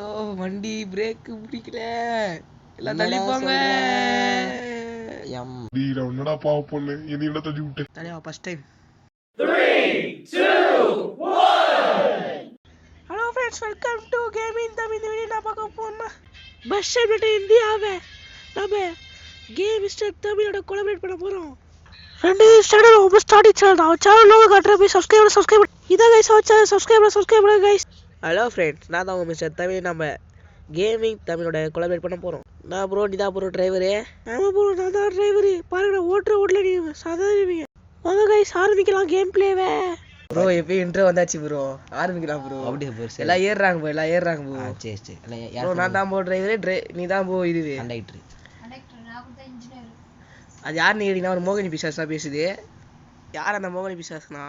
ஐயோ வண்டி பிரேக் பிடிக்கல, எல்லாம் தள்ளி போங்க. என்னடா பாவ பொண்ணு என்ன தள்ளி விட்டு தனியா first time. 3, 2, 1. Hello friends, welcome to gaming Tamil. இந்த வீடியோ நான் பார்க்க போனா பஸ் ஸ்டாண்ட் இந்தியாவை நம்ம கேம் ஸ்டார்ட் தமிழோட கொலாபரேட் பண்ண போறோம். ரெண்டு சேனல் ரொம்ப ஸ்டார்டிங் சேனல் தான். சேனல் லோகோ காட்டுற போய் சப்ஸ்கிரைப் இதான் கைஸ். சேனல் சப்ஸ்கிரைப் பண்ணுங்க கைஸ். ஹலோ ஃப்ரெண்ட்ஸ், நான் தான் உங்க மிஸ்டர் தமிழ். நம்ம கேமிங் தமிழோட கொலாபரேட் பண்ண போறோம். நான் ப்ரோ, நீ தான் ப்ரோ டிரைவரு. ஆமா ப்ரோ, நான் தான் டிரைவரு. பாருங்க, நான் ஓட்டல நீங்க சாதாரண. வாங்க கைஸ், ஆரம்பிக்கலாம் கேம் பிளேவே. ப்ரோ இப்போ இன்ட்ரோ வந்தாச்சு ப்ரோ, ஆரம்பிக்கலாம் ப்ரோ. அப்படியே ப்ரோ, எல்லாம் ஏறுறாங்க ப்ரோ. சரி சரி. ப்ரோ நான் தான் ப்ரோ டிரைவரு, நீ தான் ப்ரோ இதுவே கண்டக்டர். அது யாருன்னு கேட்டீங்கன்னா ஒரு மோகினி பிசாஸ் தான் பேசுது. யார் அந்த மோகினி பிசாஸ்னா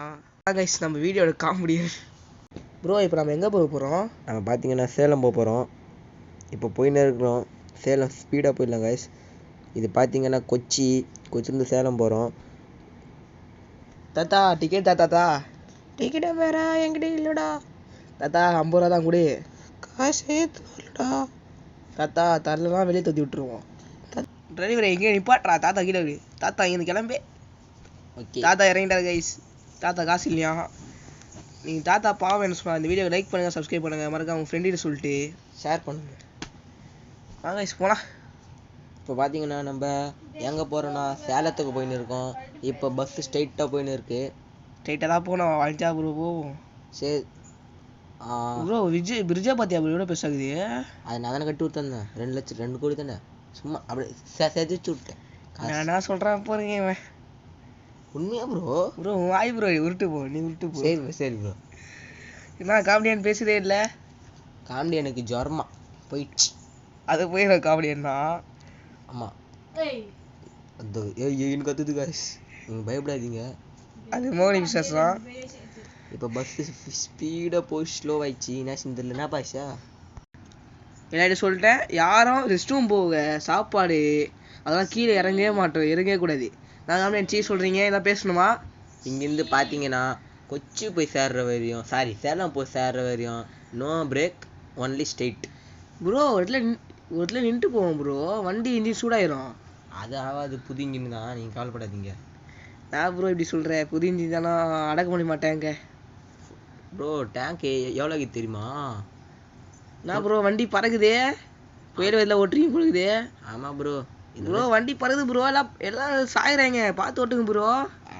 கைஸ் நம்ம வீடியோட காமெடி. ப்ரோ இப்போ நம்ம எங்கே போக போகிறோம்? நம்ம பார்த்தீங்கன்னா சேலம் போக போகிறோம். இப்போ போயின்னு இருக்கிறோம். சேலம் ஸ்பீடாக போயிடலாம் கைஸ். இது பார்த்தீங்கன்னா கொச்சிலேருந்து சேலம் போகிறோம். தாத்தா டிக்கெட் தாத்தா. டிக்கெட்டை வேற என்கிட்ட இல்லைடா தாத்தா. 50 ரூபா தான் கொடு. காசு இல்லைடா தாத்தா. தரலாம் வெளியே தூத்தி விட்டுருவோம். டிரைவர் எங்கேயும் நிப்பாட்றா தாத்தா. கீழே விடு தாத்தா, இங்கே கிளம்பி. ஓகே தாத்தா இறங்கிட்டாரு கைஸ். தாத்தா காசு இல்லையா? நீங்கள் தாத்தா பாவம் என்ன சொன்னா? இந்த வீடியோ லைக் பண்ணுங்கள், சப்ஸ்கிரைப் பண்ணுங்கள், மறக்காம உங்கள் ஃப்ரெண்டிட்ட சொல்லிட்டு ஷேர் பண்ணுங்க. வாங்க கைஸ் போகலாம். இப்போ பார்த்தீங்கன்னா நம்ம எங்கே போகிறோன்னா சேலத்துக்கு போயின்னு இருக்கோம். இப்போ பஸ்ஸு ஸ்ட்ரைட்டாக போயின்னு இருக்கு. ஸ்ட்ரைட்டாக தான் போனோம். வளைஞ்சா ப்ரோ போவோம். சரி ப்ரோ பிரிட்ஜா பார்த்தியா ப்ரோ? எவ்வளோ பெருசாகுது. அது நான் தானே கட்டி விட்டேன். 2 லட்சம் 2 கோடி தானே. சும்மா அப்படியே செதிச்சு விட்டேன். நான் சொல்கிறேன் போறீங்க இவன். உண்மையா ப்ரோ? ப்ரோ வாய் ப்ரோ, உருட்டு போ, நீ உருட்டு போ. சரி ப்ரோ. என்ன காமெடியான்னு பேசுதே இல்லை. காமெடி எனக்கு ஜுரமா போயிடுச்சு. அது போய் நான் காமெடியானா? ஆமாம். அது எனக்கு கற்றுது காசு. நீங்கள் பயப்படாதீங்க. அது மோகினி பிசாஸ் தான். இப்போ பஸ்ஸு ஸ்பீடாக போய் ஸ்லோ ஆயிடுச்சு. என்ன செஞ்சதில்ல. என்ன பாஷா எல்லாரும் சொல்லிட்டேன், யாரும் ரெஸ்ட் ரூம் போக சாப்பாடு அதெல்லாம் கீழே இறங்கவே கூடாது. நான் காமெடி சொல்கிறீங்க, இதான் பேசணுமா? இங்கேருந்து பார்த்தீங்கன்னா கொச்சி போய் சேர்ற வரையும், சேலம் போய் சேர்ற வரையும் no break, only straight. Bro ஒரு இடத்துல நின்றுட்டு போவோம் ப்ரோ. வண்டி இன்ஜின் சூடாயிரும். அது ஆகாது, புது இன்ஜின் தான். நீங்கள் கவலைப்படாதீங்க. நான் ப்ரோ இப்படி சொல்கிறேன், புது இன்ஜின் தானே அடக்க முடிய மாட்டேங்க ப்ரோ. டேங்க் எவ்வளோக்கு தெரியுமா? நான் ப்ரோ வண்டி பறகுதே. புயல் வயதில் ஓட்டுறீங்க கொடுக்குது. ஆமாம் ப்ரோ. ப்ரோ வண்டி பறகுது ப்ரோ. எல்லாம் சாயிறாங்க, பார்த்து ஓட்டுங்க ப்ரோ.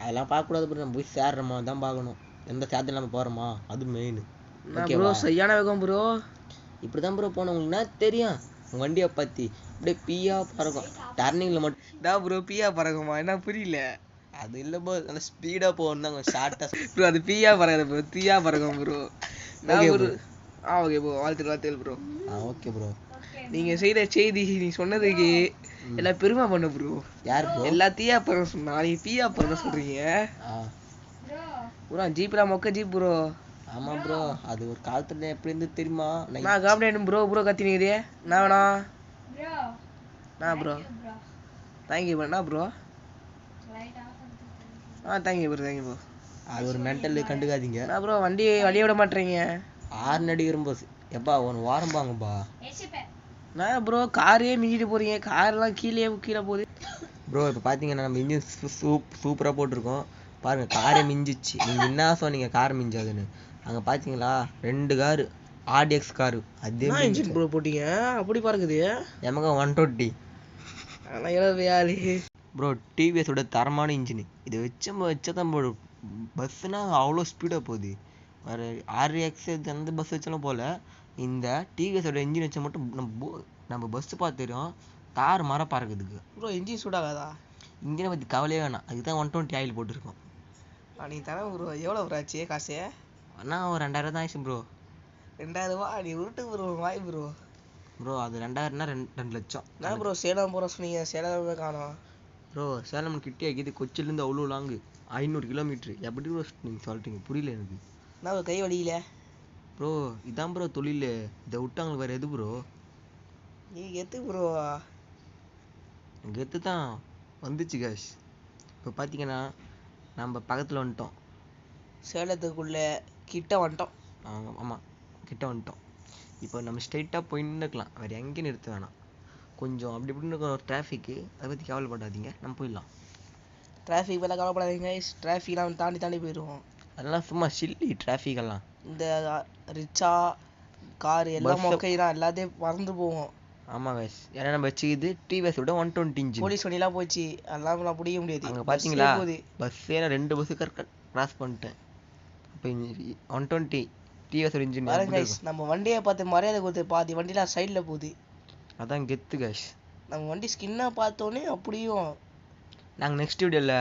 அதெல்லாம் பார்க்கக்கூடாது ப்ரோ. நம்ம போய் சேர்றோமா தான் பார்க்கணும். எந்த சேதம் நம்ம போகிறோமா, அது மெயின். ப்ரோ சரியான வேகம் ப்ரோ. இப்படி தான் ப்ரோ போனோம். உங்களுக்கு என்ன தெரியும் உங்கள் வண்டியை பற்றி? அப்படியே பீயா பறக்கும். டர்னிங்கில் மட்டும் தான் ப்ரோ பீயா பறக்குமா? என்ன புரியல. அது இல்லை ப்ரோ, நல்லா ஸ்பீடாக போகணும் தாங்க ஷார்ட்டாக ப்ரோ. அது பீயா பறக்குது ப்ரோ, தீயா பறக்கும் ப்ரோ. ஓகே ப்ரோ, வாழ்த்துக்கள் ப்ரோ. Okay bro. நீங்கள் செய்த செய்தி, நீ சொன்னதுக்கு எல்லாம் பெருமை பண்ண ப்ரோ. யார் ப்ரோ? எல்லா தீயா பறக்க சொன்னா நீங்கள் பீயா பறக்க சொல்கிறீங்க ப்ரோ. ஜீப்லாம் மொக்க ஜீப் ப்ரோ. ஆமாம் ப்ரோ. அது ஒரு காலத்தில் எப்படி இருந்து தெரியுமா? நான் காமெடி ப்ரோ கத்தினீங்க. நான் வேணா ப்ரோ தேங்க்யூ ப்ரோ. என்ன ப்ரோ? Thank you bro. அது ஒரு மென்டல், கண்டுக்காதீங்க. நான் ப்ரோ வண்டி வழிய விட மாட்டேறீங்க. 6 நடிகரும் போஸ் எப்பா 1 வாரம் பாங்கப்பா. நான் ப்ரோ காரே மிஞ்சிட்டு போகிறீங்க. காரெல்லாம் கீழே போகுது ப்ரோ. இப்போ பார்த்தீங்கன்னா நம்ம இன்ஜின் சூப்பராக போட்டிருக்கோம். பாருங்கள், காரே மிஞ்சிச்சு. நீங்கள் என்ன சொன்னீங்க கார் மிஞ்சாதுன்னு? அங்கே பார்த்தீங்களா 2 காரு ஆர்டிஎக்ஸ் காரு. அதே இன்ஜின் ப்ரோ போட்டீங்க. அப்படி பறக்குது. எமக 120. ஆனால் 76 ப்ரோ. டிவிஎஸோட தரமான இன்ஜின். இதை வச்சதான் ப்ரோ. பஸ்ஸுனா அவ்வளோ ஸ்பீடாக போகுது. வேறு ஆர்டிஎக்ஸ் அந்த பஸ் வச்சாலும் போல், இந்த டிவிஎஸோட இன்ஜின் வச்சா மட்டும் நம்ம பஸ்ஸு பார்த்து தெரியும் கார் மரம் பறக்குதுக்கு. Bro engine சூடாகாதா? இன்ஜினை பற்றி கவலையே வேணாம். அதுக்கு தான் 120 ஆயில் போட்டிருக்கோம். நீ தர ப்ரோ. எவ்வளோ ப்ரோ ஆச்சு காசு? ஆனால் ஒரு 2000 தான் ஆயிடுச்சு ப்ரோ. 2000 ரூபா? நீ உருட்டு ப்ரோ, வாய் ப்ரோ. ப்ரோ அது 2000னா 2 லட்சம். நான் ப்ரோ சேலம் போகிறோம் சொன்னீங்க, சேலமே காணோம் ப்ரோ. சேலம் கிட்டே ஆகிது. கொச்சிலேருந்து அவ்வளோ லாங்கு, 500 கிலோமீட்ரு. எப்படி ப்ரோ நீங்கள் சொல்கிறீங்க? புரியல எனக்கு. நான் கை வலியில ப்ரோ. இதான் ப்ரோ தொழில். இதை விட்டாங்களுக்கு வேறு எது ப்ரோ? நீ எத்து ப்ரோ. கெத்து தான் வந்துச்சு கேஷ். இப்போ பார்த்தீங்கன்னா நம்ம பக்கத்தில் வந்துட்டோம். சேலத்துக்குள்ளே கிட்ட வந்துட்டோம். ஆமாம், கிட்ட வந்துட்டோம். இப்போ நம்ம ஸ்ட்ரைட்டாக போயின்னு இருக்கலாம், வேறு எங்கேயும் நிறுத்த வேணாம். கொஞ்சம் அப்படி இப்படின்னு இருக்கும் ஒரு டிராஃபிக்கு, அதை பற்றி கவலைப்படாதீங்க, நம்ம போயிடலாம். டிராஃபிக் பற்றி கவலைப்படாதீங்க கைஸ், டிராஃபிக்லாம் தாண்டி தாண்டி போயிடுவோம். அதெல்லாம் சும்மா சில்லி டிராஃபிக்கெல்லாம். இந்த ரிச்சா கார் எல்லாம் Bus- மொக்கைதான், எல்லாத்தையும் பறந்து போவோம். ஆமாம் கைஸ், ஏன்னா நம்ம வச்சுக்கிது டிவிஎஸோட 120 இன்ச்சு. போலீஸ் வண்டிலாம் போச்சு, அதெல்லாம் நான் பிடிக்க முடியாது. அங்கே பஸ்ஸே பார்த்தீங்களா போகுது. பஸ்ஸே நான் 2 பஸ்ஸு கிராஸ் பண்ணிட்டேன். இப்போ 120 டிவிஎஸோட இன்ஜின் பாருங்க கைஸ், நம்ம வண்டியை பார்த்து மரியாதை கொடுத்து பாதி வண்டிலாம் சைடில் போகுது. அதான் கெத்து கைஸ். நம்ம வண்டி ஸ்கின்னாக பார்த்தோன்னே அப்படியும். நாங்கள் நெக்ஸ்ட் வீடியோவில்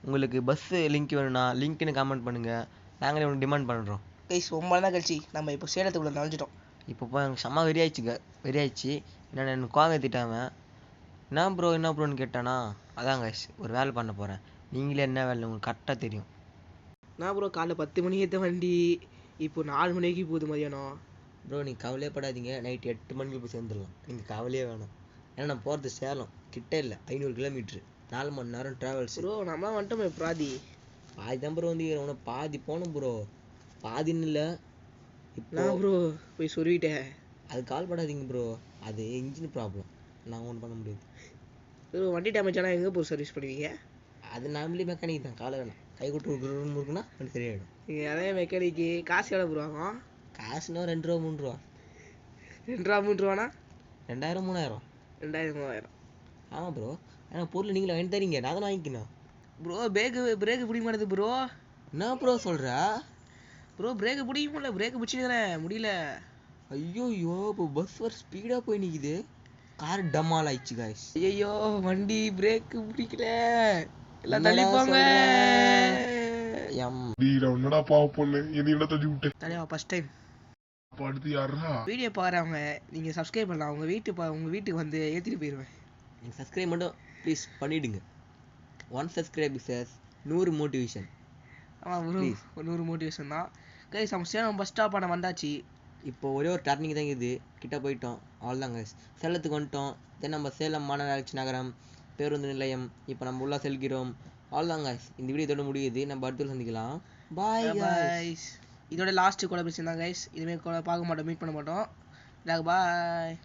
உங்களுக்கு பஸ்ஸு லிங்க் வேணும்னா லிங்க்னு கமெண்ட் பண்ணுங்கள், நாங்களே உங்களுக்கு டிமாண்ட் பண்ணுறோம். கைஸ் ரொம்ப நாள் கழிச்சு நம்ம இப்போ சேலத்துக்குள்ளே நுழைஞ்சிட்டோம். இப்போ எனக்கு செம்ம வெறியாயிடுச்சு. என்னென்ன எனக்கு கோவம் ஏற்றிட்டாமல் என்ன ப்ரோன்னு கேட்டானா, அதான் கைஸ் ஒரு வேலை பண்ண போகிறேன். நீங்களே என்ன வேலை உங்களுக்கு கரெக்டாக தெரியும். நான் ப்ரோ காலைல 10 மணிக்கு ஏற்ற வண்டி இப்போ 4 மணிக்கு போகுது மதியானம். ப்ரோ நீங்கள் கவலையே படாதீங்க, நைட்டு 8 மணிக்கு போய் சேர்ந்துடலாம். நீங்கள் கவலையே வேணாம். ஏன்னா நான் போகிறது சேலம் கிட்டே இல்லை, 500 கிலோமீட்ரு, 4 மணி நேரம் ட்ராவல்ஸ். ப்ரோ நம்ம வந்துட்டோமே பாதி தான் ப்ரோ வந்து உன பாதி போகணும் ப்ரோ, பாதின்னு இல்லை. இப்போ நான் ப்ரோ போய் சொல்லிட்டேன். அது கால் படாதீங்க ப்ரோ, அது இன்ஜின் ப்ராப்ளம், நாங்கள் ஒன்றும் பண்ண முடியாது. ப்ரோ வண்டி டேமேஜ் ஆனால் எங்கே போய் சர்வீஸ் பண்ணுவீங்க? அது நாமளே மெக்கானிக் தான், காலை வேணாம், கை கொட்டு இருக்குன்னா வண்டி சரியாயிடும். நீங்கள் அதே மெக்கானிக்கு காசு எவ்வளோ ப்ரோ ஆகும்? காசுனா 2 ரூபா 3 ரூபா. 2 ரூபா 3 ரூபானா 2000 3000. 2000 3000. ஆமாம் ப்ரோ, ஆனால் பொருள் நீங்களே வாங்கி தரீங்க, நான் தான் வாங்கிக்கணும். ப்ரோ பிரேக்கு பிடிக்க மாட்டேது ப்ரோ. என்ன ப்ரோ சொல்கிறா? ப்ரோ பிரேக்கு பிடிக்க முடியல, பிரேக்கு பிடிச்சிக்கிறேன் முடியல. ஐயோ இப்போ பஸ் வர ஸ்பீடாக போய் நிற்கிது, கார் டமால் ஆயிடுச்சு காய்ஸ். ஐயோ வண்டி பிரேக்கு பிடிக்கல, எல்லாம் என்னடா தள்ளிப்பாங்க. நான் என்னடா பாவ பொண்ணு என்னை என்ன தள்ளி விட்டேன். தலைவா ஃபர்ஸ்ட் டைம் அப்ப அடுத்து யாருடா? வீடியோ பார்க்குறவங்க நீங்கள் சப்ஸ்கிரைப் பண்ணலாம், உங்கள் வீட்டுக்கு வந்து ஏற்றிட்டு போயிடுவேன். நீங்கள் சப்ஸ்கிரைப் மட்டும் ப்ளீஸ் பண்ணிவிடுங்க. 1 subscribe சார் 100 மோட்டிவேஷன். ஆமாம் ப்ரோ, Please. 100 மோட்டிவேஷன் தான் கைஸ். நம்ம சேலம் பஸ் ஸ்டாப் பண்ண வந்தாச்சு. இப்போ ஒரே ஒரு டர்னிங் தான் இது, கிட்ட போயிட்டோம், அவ்வளோதான் கைஸ். சேலத்துக்கு வந்துட்டோம். தென் நம்ம சேலம் மாநகராட்சி நகரம் பேருந்து நிலையம், இப்போ நம்ம உள்ளே செல்கிறோம். அவ்வளோதான் கைஸ், இந்த வீடியோ இதோட முடியுது. நம்ம அடுத்த சந்திக்கலாம். பாய் பாய். இதோட லாஸ்ட் கொலாபரேஷன் தான் கைஸ், இதுமாரி பார்க்க மாட்டோம், மீட் பண்ண மாட்டோம். பாய்.